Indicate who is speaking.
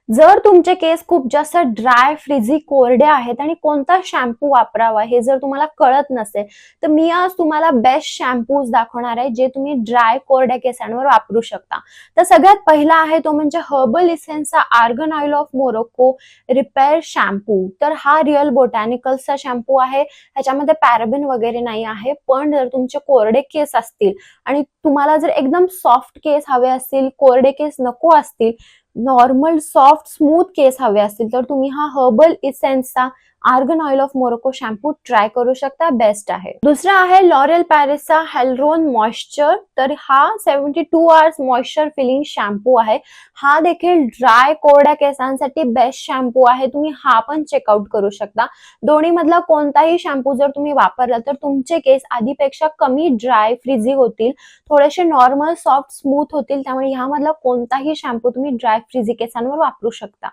Speaker 1: जर तुमचे केस खूप जास्त ड्राय, फ्रिझी, कोरडे आहेत आणि कोणता शॅम्पू वापरावा हे जर तुम्हाला कळत नसेल, तर मी आज तुम्हाला बेस्ट शॅम्पूज दाखवणार आहे, जे तुम्ही ड्राय, कोरड्या केसांवर वापरू शकता. तर सगळ्यात पहिला आहे तो म्हणजे हर्बल इसेन्सचा argan oil of Morocco repair shampoo. तर हा रिअल बोटॅनिकल्सचा शॅम्पू आहे. ह्याच्यामध्ये पॅराबेन वगैरे नाही आहे. पण जर तुमचे कोरडे केस असतील आणि तुम्हाला जर एकदम सॉफ्ट केस हवे असतील, कोरडे केस नको असतील, नॉर्मल सॉफ्ट स्मूथ केस हवे असतील, तर तुम्ही हा हर्बल इसेन्सचा argan oil of Morocco shampoo try करू शकता. बेस्ट आहे. दुसरा आहे लॉरियल पॅरिसचा हेल्रोन मॉइश्चर. तर हा 72 आवर्स मॉइश्चर फिलिंग शॅम्पू आहे. हा देखील ड्राय, कोरड्या केसांसाठी बेस्ट शॅम्पू आहे. तुम्ही हा पण चेकआउट करू शकता. दोन्ही मधला कोणताही शॅम्पू जर तुम्ही वापरला तर तुमचे केस आधीपेक्षा कमी ड्राय, फ्रिझी होतील, थोडेसे नॉर्मल, सॉफ्ट, स्मूथ होतील. त्यामुळे ह्यामधला कोणताही शॅम्पू तुम्ही ड्राय, फ्रिझी केसांवर वापरू शकता.